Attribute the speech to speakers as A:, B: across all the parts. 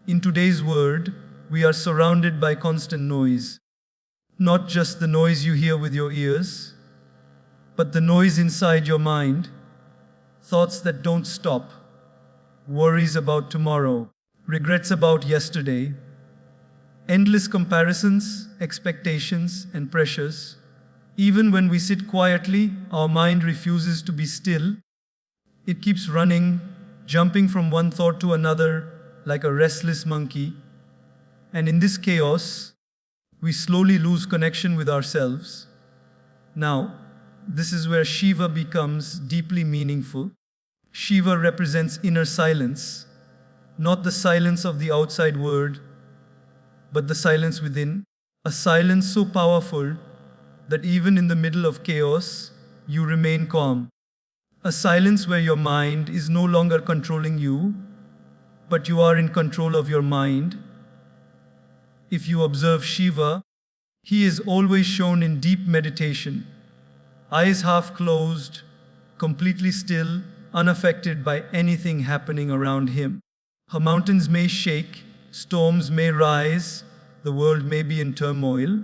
A: In today's world, we are surrounded by constant noise. Not just the noise you hear with your ears, but the noise inside your mind, thoughts that don't stop, worries about tomorrow, regrets about yesterday, endless comparisons, expectations, and pressures. Even when we sit quietly, our mind refuses to be still. It keeps running, jumping from one thought to another like a restless monkey. And in this chaos, we slowly lose connection with ourselves. Now, this is where Shiva becomes deeply meaningful. Shiva represents inner silence, not the silence of the outside world, but the silence within, a silence so powerful that even in the middle of chaos, you remain calm. A silence where your mind is no longer controlling you, but you are in control of your mind. If you observe Shiva, he is always shown in deep meditation, eyes half closed, completely still, unaffected by anything happening around him. Mountains may shake, storms may rise, the world may be in turmoil,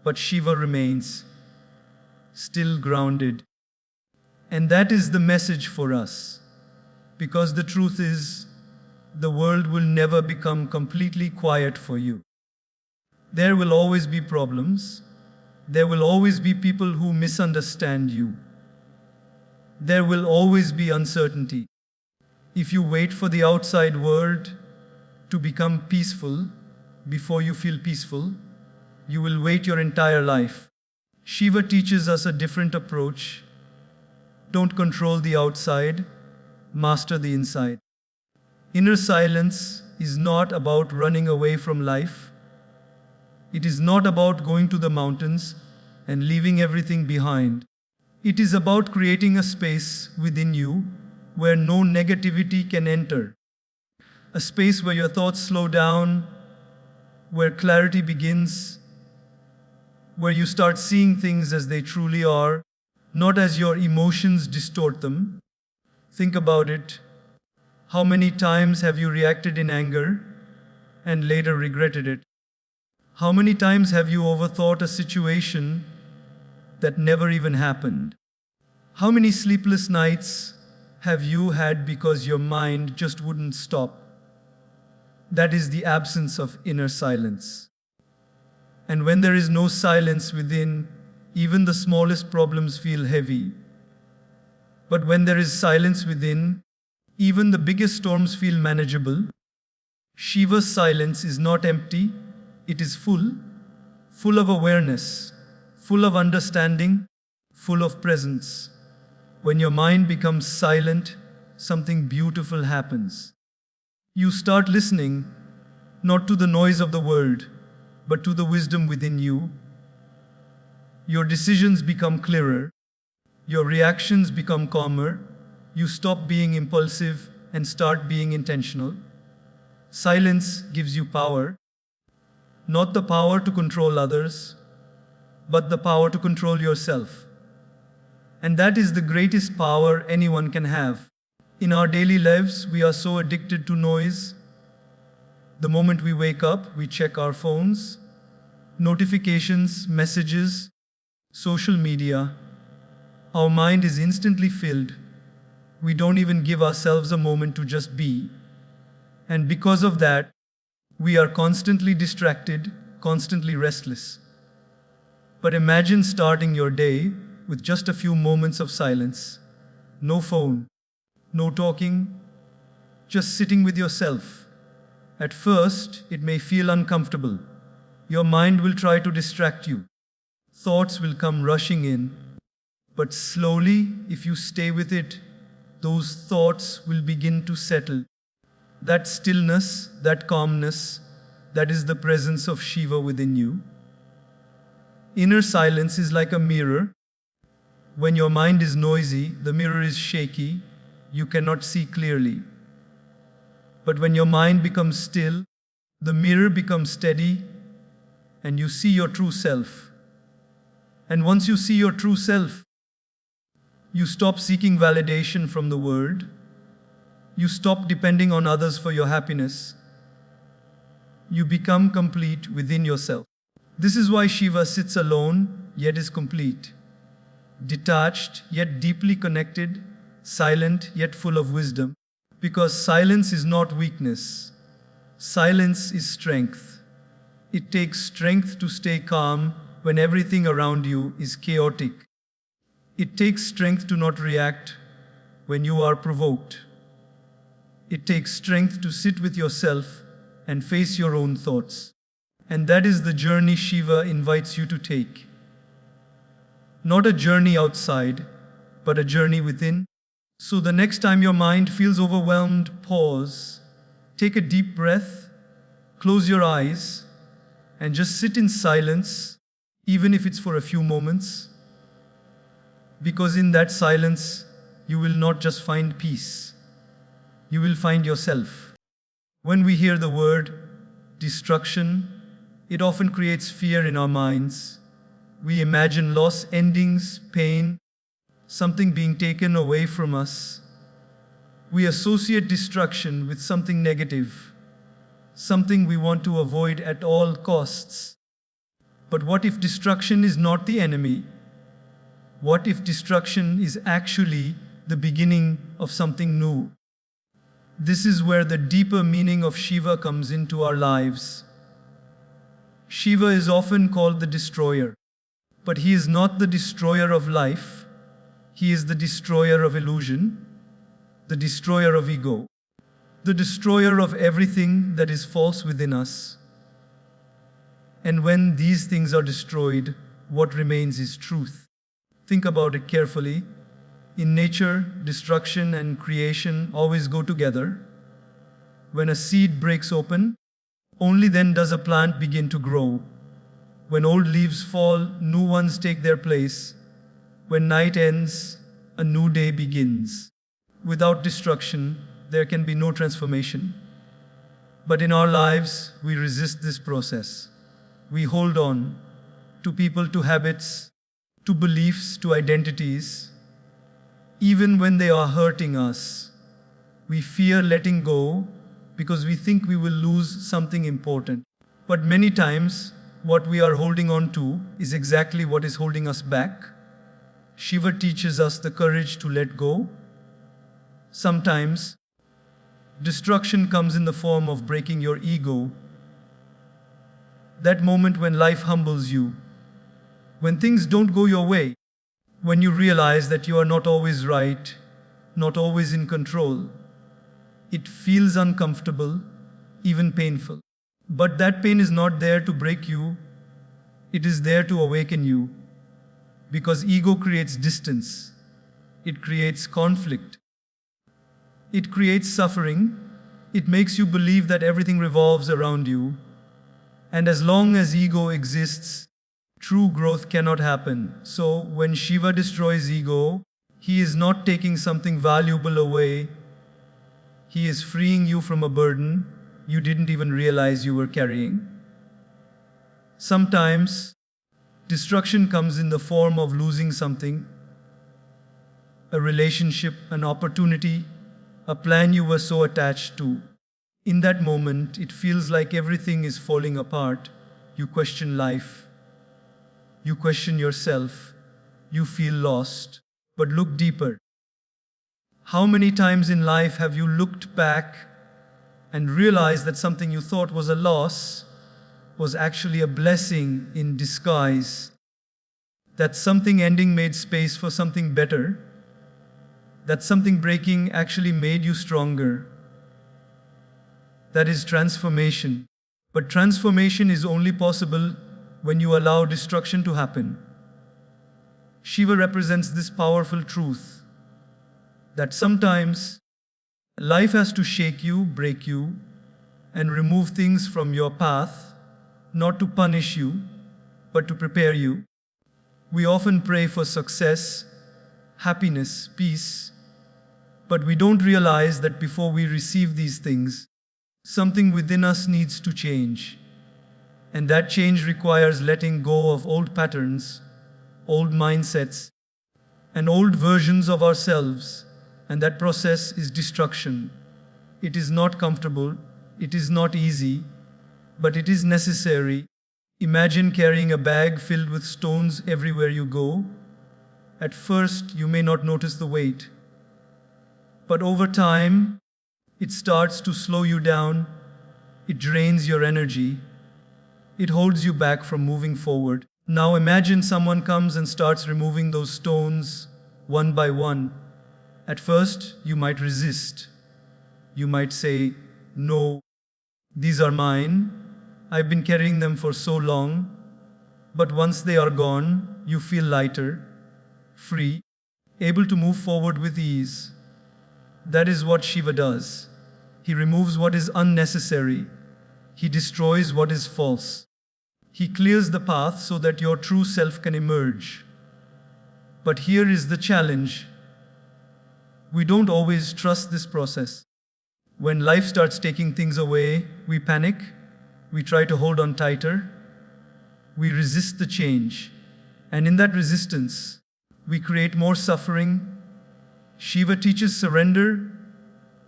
A: but Shiva remains still, grounded. And that is the message for us, because the truth is, the world will never become completely quiet for you. There will always be problems. There will always be people who misunderstand you. There will always be uncertainty. If you wait for the outside world to become peaceful before you feel peaceful, you will wait your entire life. Shiva teaches us a different approach. Don't control the outside, master the inside. Inner silence is not about running away from life. It is not about going to the mountains and leaving everything behind. It is about creating a space within you where no negativity can enter. A space where your thoughts slow down, where clarity begins, where you start seeing things as they truly are, not as your emotions distort them. Think about it. How many times have you reacted in anger and later regretted it? How many times have you overthought a situation that never even happened? How many sleepless nights have you had because your mind just wouldn't stop? That is the absence of inner silence. And when there is no silence within, even the smallest problems feel heavy. But when there is silence within, even the biggest storms feel manageable. Shiva's silence is not empty, it is full of awareness, full of understanding, full of presence. When your mind becomes silent, something beautiful happens. You start listening, not to the noise of the world, but to the wisdom within you. Your decisions become clearer. Your reactions become calmer. You stop being impulsive and start being intentional. Silence gives you power. Not the power to control others, but the power to control yourself. And that is the greatest power anyone can have. In our daily lives, we are so addicted to noise. The moment we wake up, we check our phones, notifications, messages, social media. Our mind is instantly filled. We don't even give ourselves a moment to just be. And because of that, we are constantly distracted, constantly restless. But imagine starting your day with just a few moments of silence. No phone, no talking, just sitting with yourself. At first, it may feel uncomfortable. Your mind will try to distract you. Thoughts will come rushing in. But slowly, if you stay with it, those thoughts will begin to settle. That stillness, that calmness, that is the presence of Shiva within you. Inner silence is like a mirror. When your mind is noisy, the mirror is shaky, you cannot see clearly. But when your mind becomes still, the mirror becomes steady, and you see your true self. And once you see your true self, you stop seeking validation from the world. You stop depending on others for your happiness. You become complete within yourself. This is why Shiva sits alone, yet is complete. Detached, yet deeply connected. Silent, yet full of wisdom. Because silence is not weakness. Silence is strength. It takes strength to stay calm when everything around you is chaotic. It takes strength to not react when you are provoked. It takes strength to sit with yourself and face your own thoughts. And that is the journey Shiva invites you to take. Not a journey outside, but a journey within. So the next time your mind feels overwhelmed, pause, take a deep breath, close your eyes, and just sit in silence, even if it's for a few moments. Because in that silence, you will not just find peace, you will find yourself. When we hear the word destruction, it often creates fear in our minds. We imagine loss, endings, pain, something being taken away from us. We associate destruction with something negative, something we want to avoid at all costs. But what if destruction is not the enemy? What if destruction is actually the beginning of something new? This is where the deeper meaning of Shiva comes into our lives. Shiva is often called the destroyer, but he is not the destroyer of life. He is the destroyer of illusion, the destroyer of ego, the destroyer of everything that is false within us. And when these things are destroyed, what remains is truth. Think about it carefully. In nature, destruction and creation always go together. When a seed breaks open, only then does a plant begin to grow. When old leaves fall, new ones take their place. When night ends, a new day begins. Without destruction, there can be no transformation. But in our lives, we resist this process. We hold on to people, to habits, to beliefs, to identities. Even when they are hurting us, we fear letting go because we think we will lose something important. But many times, what we are holding on to is exactly what is holding us back. Shiva teaches us the courage to let go. Sometimes, destruction comes in the form of breaking your ego. That moment when life humbles you, when things don't go your way, when you realize that you are not always right, not always in control. It feels uncomfortable, even painful. But that pain is not there to break you, it is there to awaken you. Because ego creates distance, it creates conflict, it creates suffering, it makes you believe that everything revolves around you. And as long as ego exists, true growth cannot happen. So when Shiva destroys ego, he is not taking something valuable away. He is freeing you from a burden you didn't even realize you were carrying. Sometimes, destruction comes in the form of losing something, a relationship, an opportunity, a plan you were so attached to. In that moment, it feels like everything is falling apart. You question life. You question yourself. You feel lost. But look deeper. How many times in life have you looked back and realized that something you thought was a loss was actually a blessing in disguise? That something ending made space for something better? That something breaking actually made you stronger? That is transformation. But transformation is only possible when you allow destruction to happen. Shiva represents this powerful truth that sometimes life has to shake you, break you, and remove things from your path, not to punish you, but to prepare you. We often pray for success, happiness, peace, but we don't realize that before we receive these things, something within us needs to change. And that change requires letting go of old patterns, old mindsets, and old versions of ourselves. And that process is destruction. It is not comfortable. It is not easy. but it is necessary. Imagine carrying a bag filled with stones everywhere you go. At first, you may not notice the weight, but over time, it starts to slow you down. It drains your energy. It holds you back from moving forward. Now imagine someone comes and starts removing those stones one by one. At first, you might resist. You might say, "No, these are mine. I've been carrying them for so long." But once they are gone, you feel lighter, free, able to move forward with ease. That is what Shiva does. He removes what is unnecessary. He destroys what is false. He clears the path so that your true self can emerge. But here is the challenge. We don't always trust this process. When life starts taking things away, we panic, we try to hold on tighter, we resist the change. And in that resistance, we create more suffering. Shiva teaches surrender,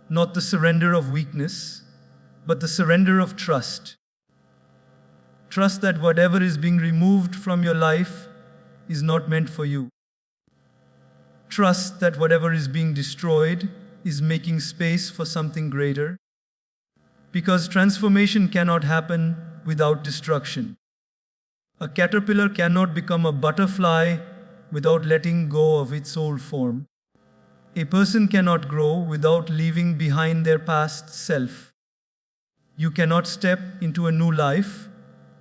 A: not the surrender of weakness, but the surrender of trust. Trust that whatever is being removed from your life is not meant for you. Trust that whatever is being destroyed is making space for something greater. Because transformation cannot happen without destruction. A caterpillar cannot become a butterfly without letting go of its old form. A person cannot grow without leaving behind their past self. You cannot step into a new life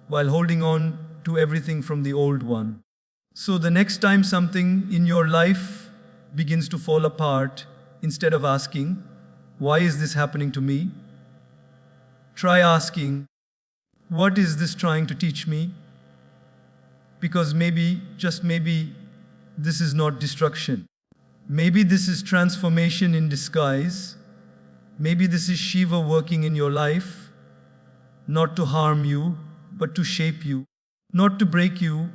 A: while holding on to everything from the old one. So the next time something in your life begins to fall apart, instead of asking, "Why is this happening to me?" try asking, "What is this trying to teach me?" Because maybe, just maybe, this is not destruction. Maybe this is transformation in disguise. Maybe this is Shiva working in your life, not to harm you, but to shape you. Not to break you,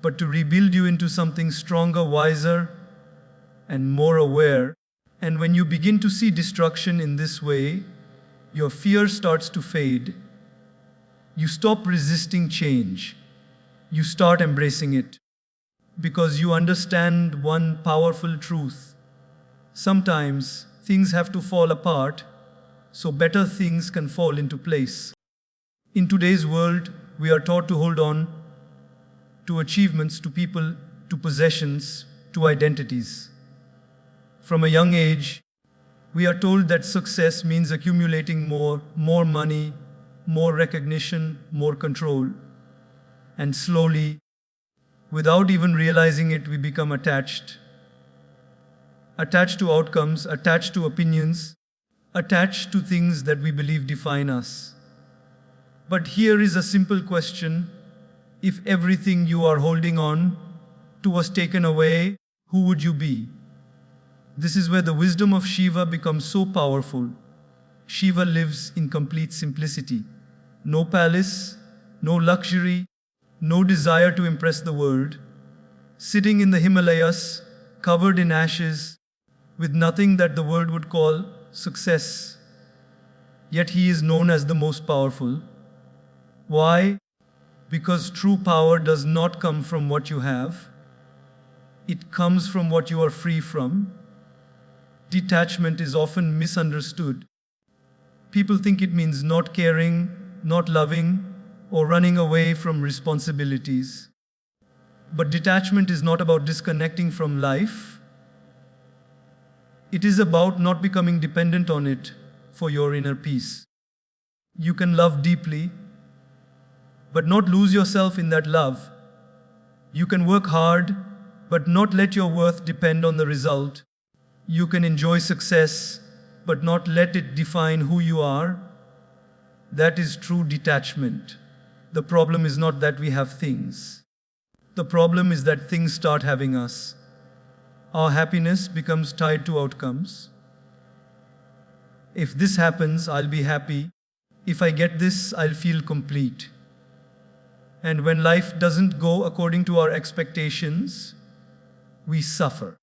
A: but to rebuild you into something stronger, wiser, and more aware. And when you begin to see destruction in this way, your fear starts to fade. You stop resisting change. You start embracing it. Because you understand one powerful truth. Sometimes things have to fall apart so better things can fall into place. In today's world, we are taught to hold on to achievements, to people, to possessions, to identities. From a young age, we are told that success means accumulating more money, more recognition, more control. And slowly, without even realizing it, we become attached. Attached to outcomes, attached to opinions, attached to things that we believe define us. But here is a simple question. If everything you are holding on to was taken away, who would you be? This is where the wisdom of Shiva becomes so powerful. Shiva lives in complete simplicity. No palace, no luxury, no desire to impress the world. Sitting in the Himalayas, covered in ashes, with nothing that the world would call success. Yet he is known as the most powerful. Why? Because true power does not come from what you have. It comes from what you are free from. Detachment is often misunderstood. People think it means not caring, not loving, or running away from responsibilities. But detachment is not about disconnecting from life. It is about not becoming dependent on it for your inner peace. You can love deeply, but not lose yourself in that love. You can work hard, but not let your worth depend on the result. You can enjoy success, but not let it define who you are. That is true detachment. The problem is not that we have things. The problem is that things start having us. Our happiness becomes tied to outcomes. If this happens, I'll be happy. If I get this, I'll feel complete. And when life doesn't go according to our expectations, we suffer.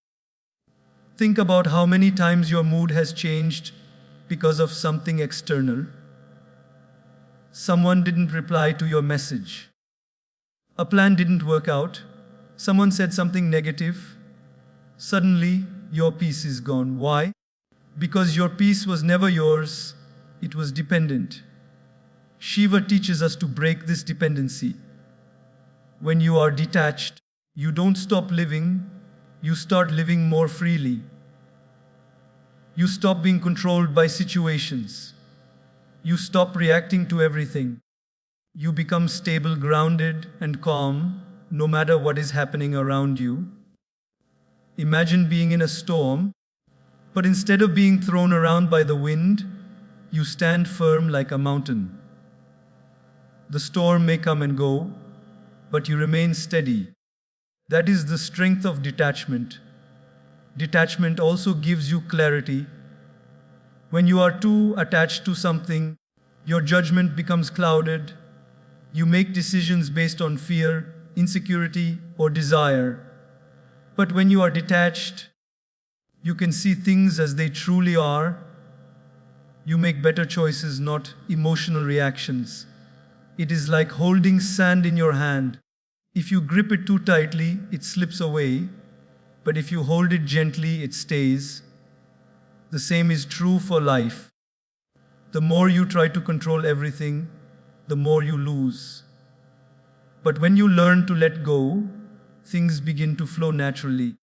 A: Think about how many times your mood has changed because of something external. Someone didn't reply to your message. A plan didn't work out. Someone said something negative. Suddenly, your peace is gone. Why? Because your peace was never yours, it was dependent. Shiva teaches us to break this dependency. When you are detached, you don't stop living, you start living more freely. You stop being controlled by situations. You stop reacting to everything. You become stable, grounded, and calm, no matter what is happening around you. Imagine being in a storm, but instead of being thrown around by the wind, you stand firm like a mountain. The storm may come and go, but you remain steady. That is the strength of detachment. Detachment also gives you clarity. When you are too attached to something, your judgment becomes clouded. You make decisions based on fear, insecurity, or desire. But when you are detached, you can see things as they truly are. You make better choices, not emotional reactions. It is like holding sand in your hand. If you grip it too tightly, it slips away. But if you hold it gently, it stays. The same is true for life. The more you try to control everything, the more you lose. But when you learn to let go, things begin to flow naturally.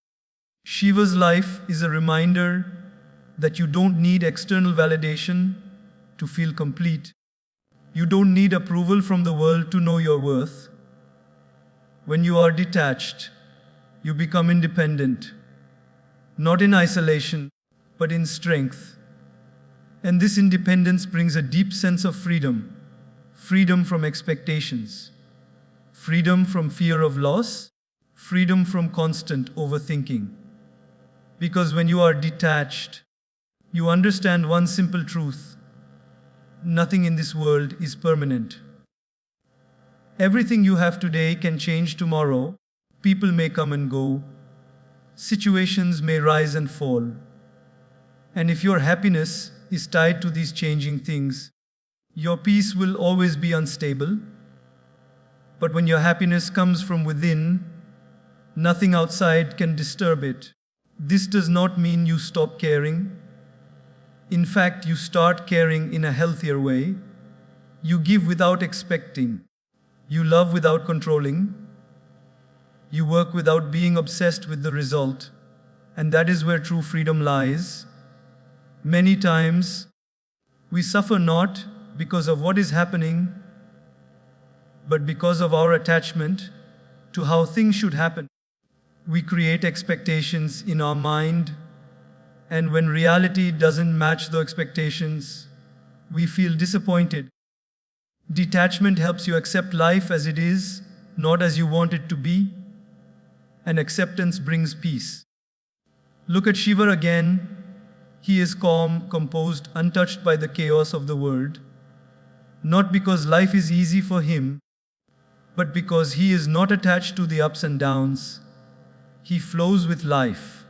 A: Shiva's life is a reminder that you don't need external validation to feel complete. You don't need approval from the world to know your worth. When you are detached, you become independent, not in isolation, but in strength. And this independence brings a deep sense of freedom. Freedom from expectations. Freedom from fear of loss. Freedom from constant overthinking. Because when you are detached, you understand one simple truth. Nothing in this world is permanent. Everything you have today can change tomorrow. People may come and go. Situations may rise and fall. And if your happiness is tied to these changing things, your peace will always be unstable. But when your happiness comes from within, nothing outside can disturb it. This does not mean you stop caring. In fact, you start caring in a healthier way. You give without expecting. You love without controlling. You work without being obsessed with the result. And that is where true freedom lies. Many times, we suffer not because of what is happening, but because of our attachment to how things should happen. We create expectations in our mind, and when reality doesn't match the expectations, we feel disappointed. Detachment helps you accept life as it is, not as you want it to be, and acceptance brings peace. Look at Shiva again. He is calm, composed, untouched by the chaos of the world, not because life is easy for him, but because he is not attached to the ups and downs. He flows with life.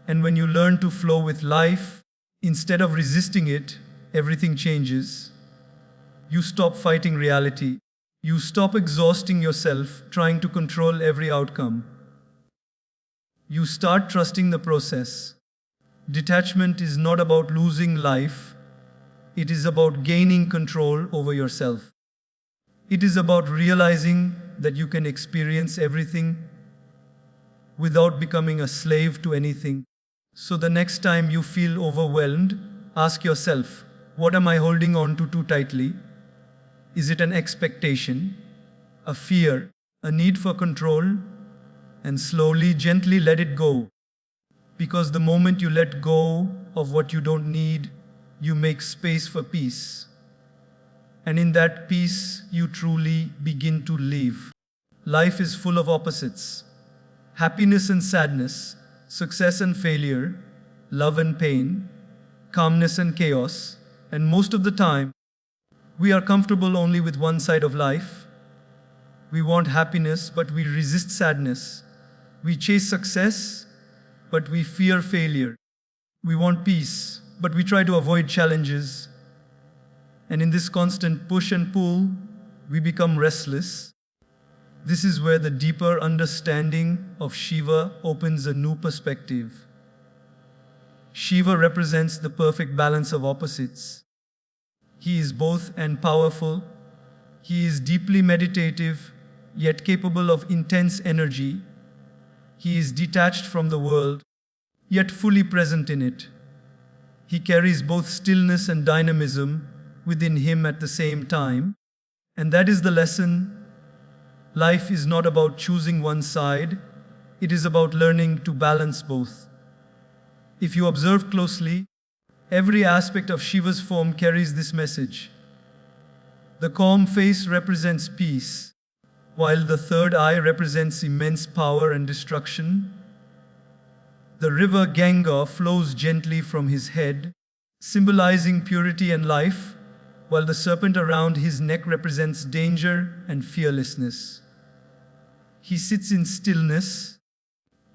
A: And when you learn to flow with life, instead of resisting it, everything changes. You stop fighting reality. You stop exhausting yourself trying to control every outcome. You start trusting the process. Detachment is not about losing life. It is about gaining control over yourself. It is about realizing that you can experience everything without becoming a slave to anything. So the next time you feel overwhelmed, ask yourself, what am I holding on to too tightly? Is it an expectation, a fear, a need for control? And slowly, gently let it go. Because the moment you let go of what you don't need, you make space for peace. And in that peace, you truly begin to live. Life is full of opposites. Happiness and sadness, success and failure, love and pain, calmness and chaos, and most of the time, we are comfortable only with one side of life. We want happiness, but we resist sadness. We chase success, but we fear failure. We want peace, but we try to avoid challenges. And in this constant push and pull, we become restless. This is where the deeper understanding of Shiva opens a new perspective. Shiva represents the perfect balance of opposites. He is both and powerful. He is deeply meditative, yet capable of intense energy. He is detached from the world, yet fully present in it. He carries both stillness and dynamism within him at the same time. And that is the lesson. Life is not about choosing one side, it is about learning to balance both. If you observe closely, every aspect of Shiva's form carries this message. The calm face represents peace, while the third eye represents immense power and destruction. The river Ganga flows gently from his head, symbolizing purity and life, while the serpent around his neck represents danger and fearlessness. He sits in stillness,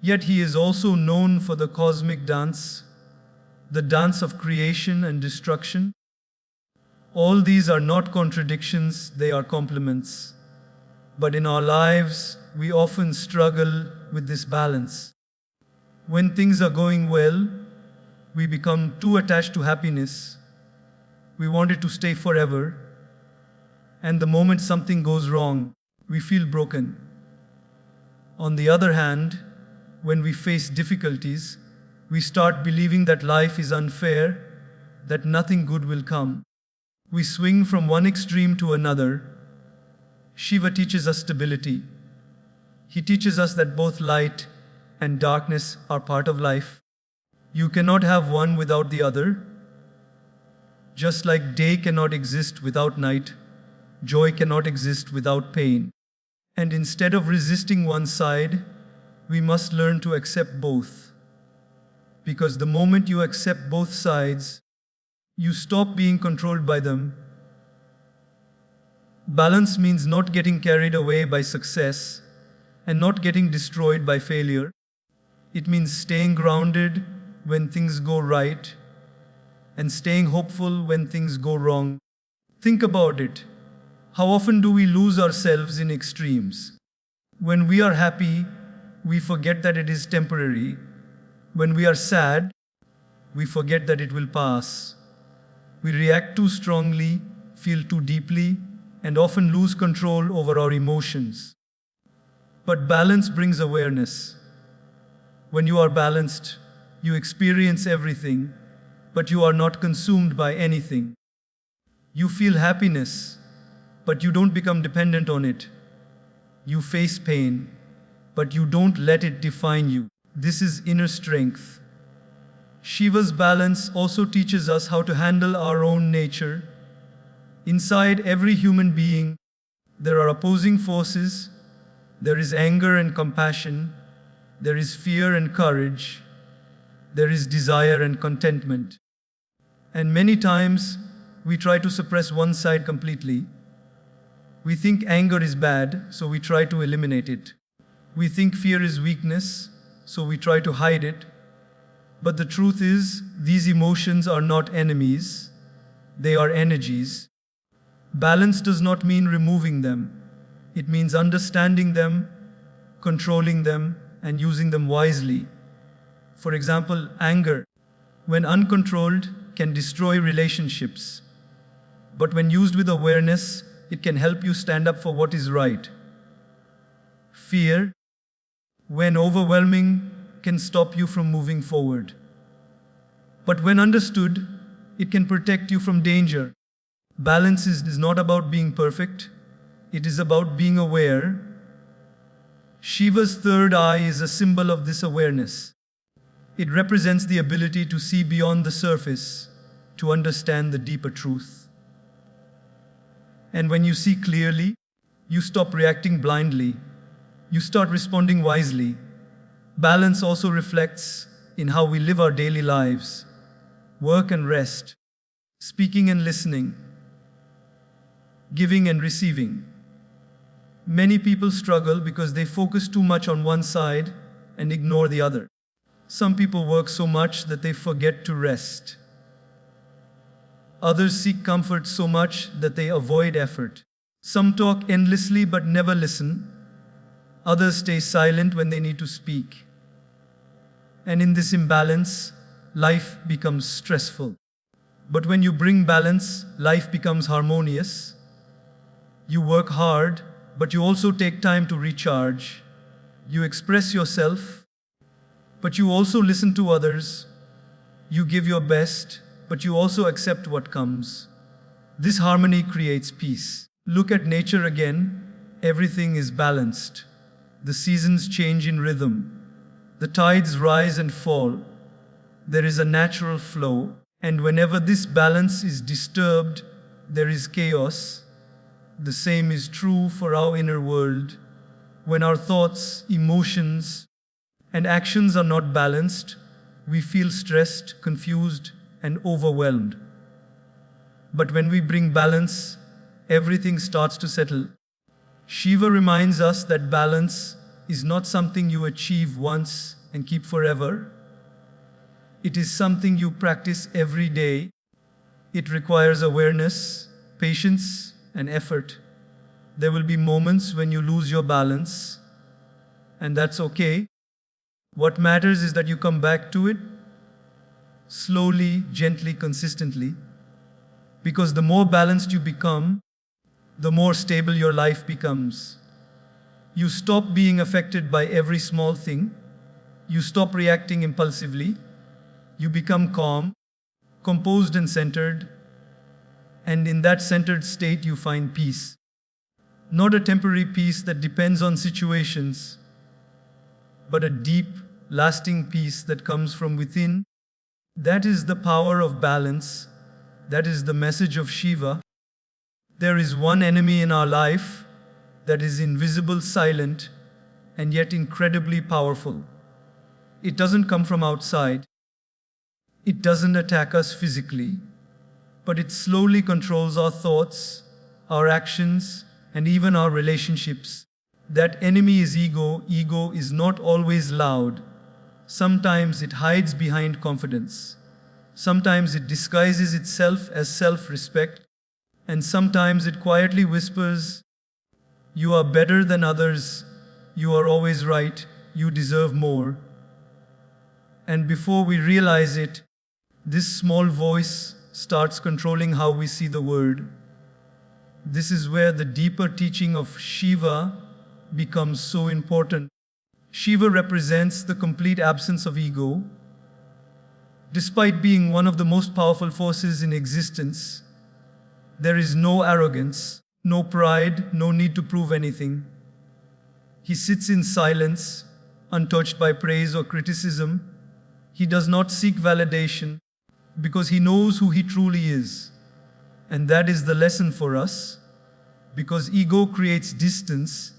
A: yet he is also known for the cosmic dance, the dance of creation and destruction. All these are not contradictions, they are complements. But in our lives, we often struggle with this balance. When things are going well, we become too attached to happiness. We want it to stay forever. And the moment something goes wrong, we feel broken. On the other hand, when we face difficulties, we start believing that life is unfair, that nothing good will come. We swing from one extreme to another. Shiva teaches us stability. He teaches us that both light and darkness are part of life. You cannot have one without the other. Just like day cannot exist without night, joy cannot exist without pain. And instead of resisting one side, we must learn to accept both. Because the moment you accept both sides, you stop being controlled by them. Balance means not getting carried away by success and not getting destroyed by failure. It means staying grounded when things go right and staying hopeful when things go wrong. Think about it. How often do we lose ourselves in extremes? When we are happy, we forget that it is temporary. When we are sad, we forget that it will pass. We react too strongly, feel too deeply, and often lose control over our emotions. But balance brings awareness. When you are balanced, you experience everything, but you are not consumed by anything. You feel happiness, but you don't become dependent on it. You face pain, but you don't let it define you. This is inner strength. Shiva's balance also teaches us how to handle our own nature. Inside every human being, there are opposing forces. There is anger and compassion. There is fear and courage. There is desire and contentment. And many times, we try to suppress one side completely. We think anger is bad, so we try to eliminate it. We think fear is weakness, so we try to hide it. But the truth is, these emotions are not enemies. They are energies. Balance does not mean removing them. It means understanding them, controlling them, and using them wisely. For example, anger, when uncontrolled, can destroy relationships. But when used with awareness, it can help you stand up for what is right. Fear, when overwhelming, can stop you from moving forward. But when understood, it can protect you from danger. Balance is not about being perfect, it is about being aware. Shiva's third eye is a symbol of this awareness. It represents the ability to see beyond the surface, to understand the deeper truth. And when you see clearly, you stop reacting blindly. You start responding wisely. Balance also reflects in how we live our daily lives, work and rest, speaking and listening, giving and receiving. Many people struggle because they focus too much on one side and ignore the other. Some people work so much that they forget to rest. Others seek comfort so much that they avoid effort. Some talk endlessly but never listen. Others stay silent when they need to speak. And in this imbalance, life becomes stressful. But when you bring balance, life becomes harmonious. You work hard, but you also take time to recharge. You express yourself, but you also listen to others. You give your best, but you also accept what comes. This harmony creates peace. Look at nature again. Everything is balanced. The seasons change in rhythm. The tides rise and fall. There is a natural flow. And whenever this balance is disturbed, there is chaos. The same is true for our inner world. When our thoughts, emotions, and actions are not balanced, we feel stressed, confused, and overwhelmed. But when we bring balance, everything starts to settle. Shiva reminds us that balance is not something you achieve once and keep forever. It is something you practice every day. It requires awareness, patience, and effort. There will be moments when you lose your balance, and that's okay. What matters is that you come back to it slowly, gently, consistently. Because the more balanced you become, the more stable your life becomes. You stop being affected by every small thing. You stop reacting impulsively. You become calm, composed, and centered. And in that centered state, you find peace. Not a temporary peace that depends on situations, but a deep, lasting peace that comes from within. That is the power of balance. That is the message of Shiva. There is one enemy in our life that is invisible, silent, and yet incredibly powerful. It doesn't come from outside. It doesn't attack us physically, but it slowly controls our thoughts, our actions, and even our relationships. That enemy is ego. Ego is not always loud. Sometimes it hides behind confidence. Sometimes it disguises itself as self-respect. And sometimes it quietly whispers, "You are better than others. You are always right. You deserve more." And before we realize it, this small voice starts controlling how we see the world. This is where the deeper teaching of Shiva becomes so important. Shiva represents the complete absence of ego. Despite being one of the most powerful forces in existence, there is no arrogance, no pride, no need to prove anything. He sits in silence, untouched by praise or criticism. He does not seek validation because he knows who he truly is. And that is the lesson for us, because ego creates distance,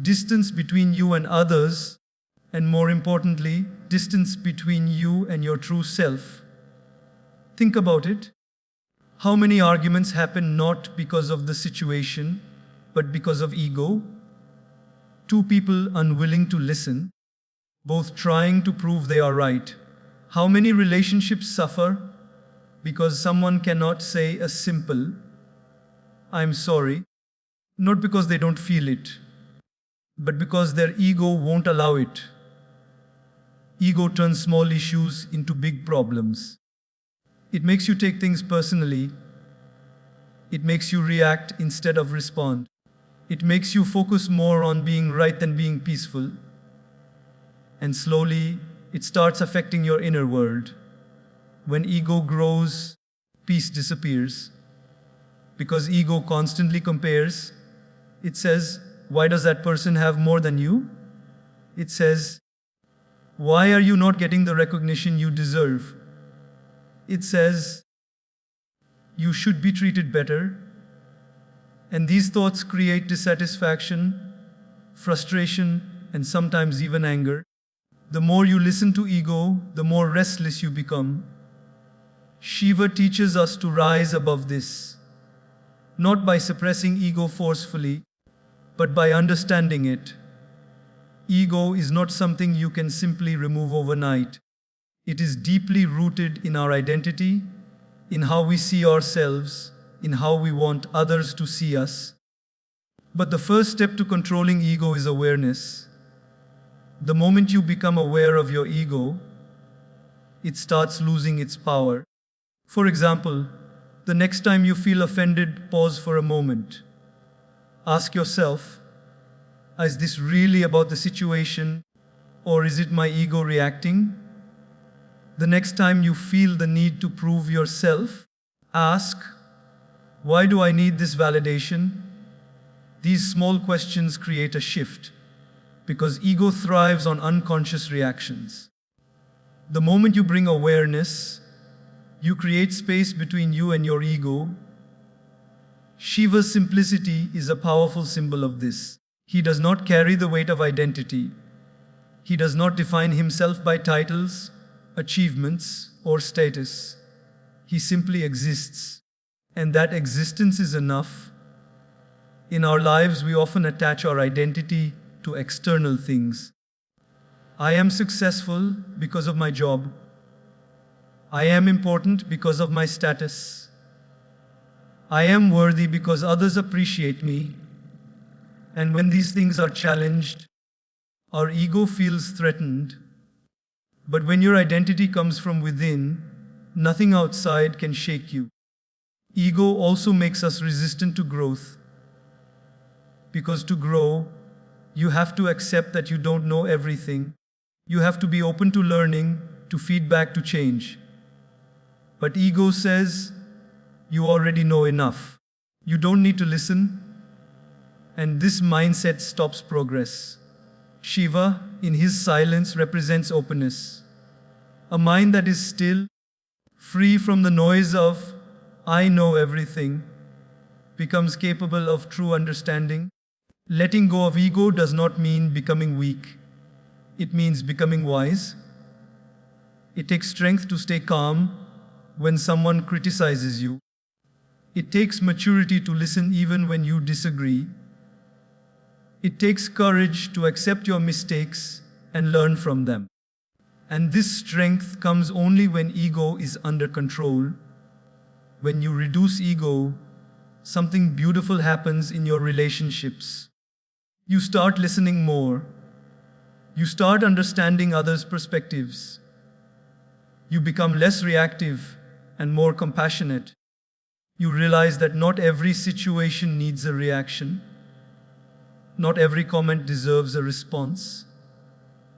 A: distance between you and others, and more importantly, distance between you and your true self. Think about it. How many arguments happen not because of the situation, but because of ego? Two people unwilling to listen, both trying to prove they are right. How many relationships suffer because someone cannot say a simple, "I'm sorry," not because they don't feel it, but because their ego won't allow it. Ego turns small issues into big problems. It makes you take things personally. It makes you react instead of respond. It makes you focus more on being right than being peaceful. And slowly, it starts affecting your inner world. When ego grows, peace disappears. Because ego constantly compares. It says, "Why does that person have more than you?" It says, "Why are you not getting the recognition you deserve?" It says, "You should be treated better." And these thoughts create dissatisfaction, frustration, and sometimes even anger. The more you listen to ego, the more restless you become. Shiva teaches us to rise above this, not by suppressing ego forcefully, but by understanding it. Ego is not something you can simply remove overnight. It is deeply rooted in our identity. in how we see ourselves, in how we want others to see us. But the first step to controlling ego is awareness. The moment you become aware of your ego, it starts losing its power. For example, the next time you feel offended, pause for a moment. Ask yourself, is this really about the situation, or is it my ego reacting? The next time you feel the need to prove yourself, ask, why do I need this validation? These small questions create a shift, because ego thrives on unconscious reactions. The moment you bring awareness, you create space between you and your ego. Shiva's simplicity is a powerful symbol of this. He does not carry the weight of identity. He does not define himself by titles, achievements, or status. He simply exists. And that existence is enough. In our lives, we often attach our identity to external things. I am successful because of my job. I am important because of my status. I am worthy because others appreciate me. And when these things are challenged, our ego feels threatened. But when your identity comes from within, nothing outside can shake you. Ego also makes us resistant to growth. Because to grow, you have to accept that you don't know everything. You have to be open to learning, to feedback, to change. But ego says, you already know enough. You don't need to listen. And this mindset stops progress. Shiva, in his silence, represents openness. A mind that is still, free from the noise of, I know everything, becomes capable of true understanding. Letting go of ego does not mean becoming weak. It means becoming wise. It takes strength to stay calm when someone criticizes you. It takes maturity to listen even when you disagree. It takes courage to accept your mistakes and learn from them. And this strength comes only when ego is under control. When you reduce ego, something beautiful happens in your relationships. You start listening more. You start understanding others' perspectives. You become less reactive and more compassionate. You realize that not every situation needs a reaction. Not every comment deserves a response.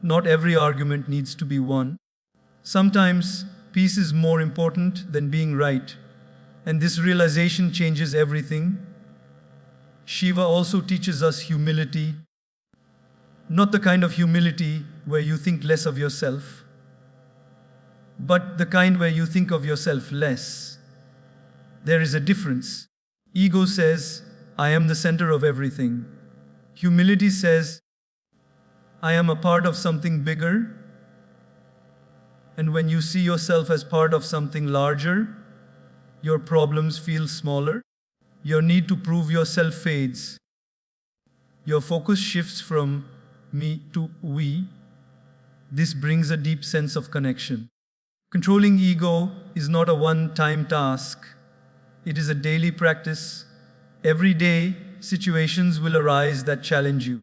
A: Not every argument needs to be won. Sometimes peace is more important than being right, and this realization changes everything. Shiva also teaches us humility. Not the kind of humility where you think less of yourself, but the kind where you think of yourself less. There is a difference. Ego says, I am the center of everything. Humility says, I am a part of something bigger. And when you see yourself as part of something larger, your problems feel smaller. Your need to prove yourself fades. Your focus shifts from me to we. This brings a deep sense of connection. Controlling ego is not a one-time task. It is a daily practice. Every day, situations will arise that challenge you.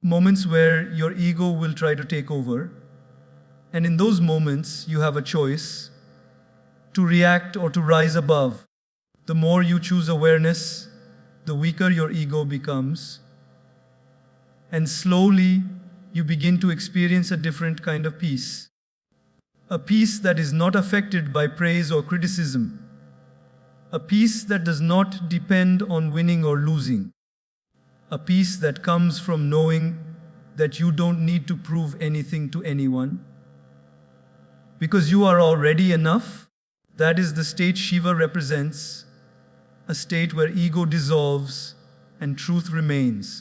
A: Moments where your ego will try to take over. And in those moments, you have a choice to react or to rise above. The more you choose awareness, the weaker your ego becomes. And slowly, you begin to experience a different kind of peace. A peace that is not affected by praise or criticism. A peace that does not depend on winning or losing. A peace that comes from knowing that you don't need to prove anything to anyone. Because you are already enough. That is the state Shiva represents. A state where ego dissolves and truth remains.